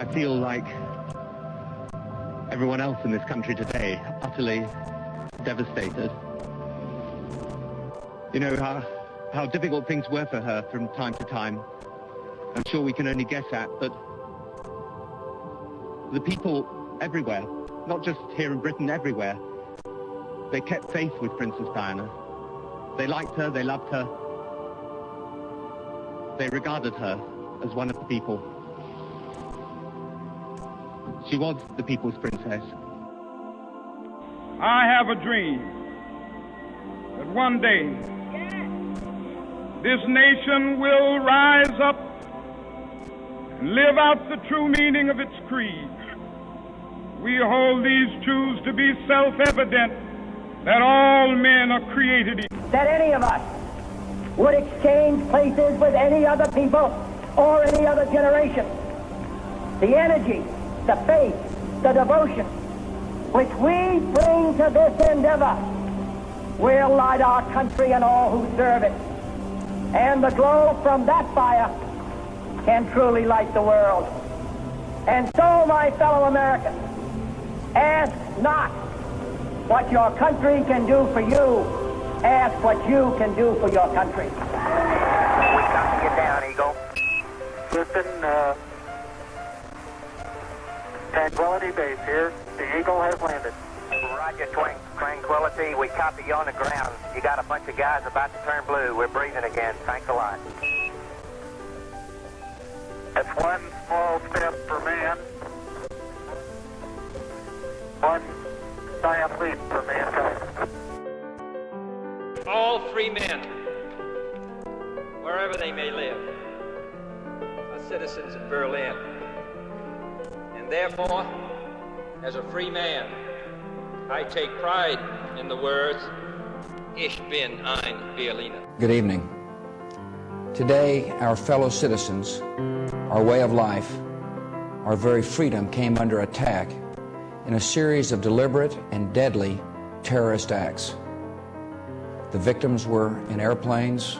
I feel like everyone else in this country today, utterly devastated. You know, how difficult things were for her from time to time. I'm sure we can only guess at, but the people everywhere, not just here in Britain, everywhere, they kept faith with Princess Diana. They liked her, they loved her. They regarded her as one of the people. She was the people's princess. I have a dream that one day this nation will rise up and live out the true meaning of its creed. We hold these truths to be self-evident, that all men are created equal. That any of us would exchange places with any other people or any other generation. The energy, the faith, the devotion which we bring to this endeavor will light our country and all who serve it. And the glow from that fire can truly light the world. And so, my fellow Americans, ask not what your country can do for you. Ask what you can do for your country. We copy you down, Eagle. Houston, Tranquility Base here. The Eagle has landed. Roger, Tranquility. We copy you on the ground. You got a bunch of guys about to turn blue. We're breathing again. Thanks a lot. That's one small step for man, one giant leap for mankind. All free men, wherever they may live, are citizens of Berlin. And therefore, as a free man, I take pride in the words, Ich bin ein Berliner. Good evening. Today, our fellow citizens, our way of life, our very freedom came under attack in a series of deliberate and deadly terrorist acts. The victims were in airplanes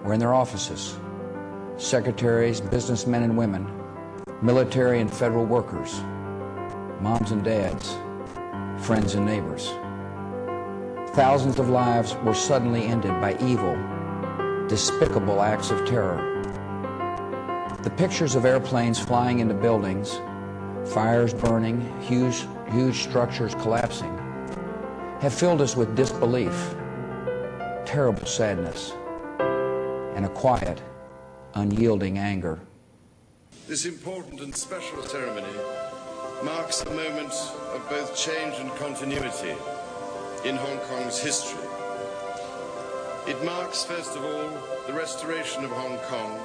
or in their offices, secretaries, businessmen and women, military and federal workers, moms and dads, friends and neighbors. Thousands of lives were suddenly ended by evil, despicable acts of terror. The pictures of airplanes flying into buildings, fires burning, huge structures collapsing, have filled us with disbelief, terrible sadness, and a quiet, unyielding anger. This important and special ceremony marks a moment of both change and continuity in Hong Kong's history. It marks, first of all, the restoration of Hong Kong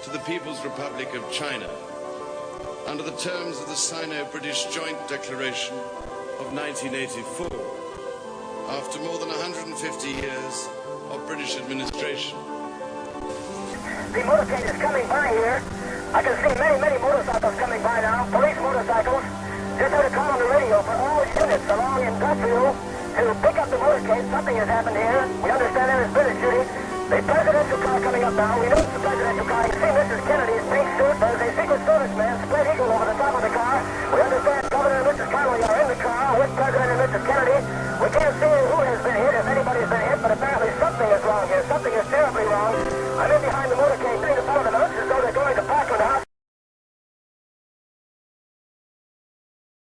to the People's Republic of China under the terms of the Sino-British Joint Declaration of 1984, after more than 150 years of British administration. The motorcade is coming by here. I can see many motorcycles coming by now, police motorcycles. Just had a call on the radio for all units along Industrial to pick up the motorcade. Something has happened here. We understand there has been a shooting. The presidential car coming up now. We know it's the presidential car. You can see Mrs. Kennedy's pink suit. There's a Secret Service man, spread eagle over the top of the car. We understand Governor and Mrs. Connolly are in the car with President and Mrs. Kennedy. We can't see who has been hit, if anybody's been hit, but apparently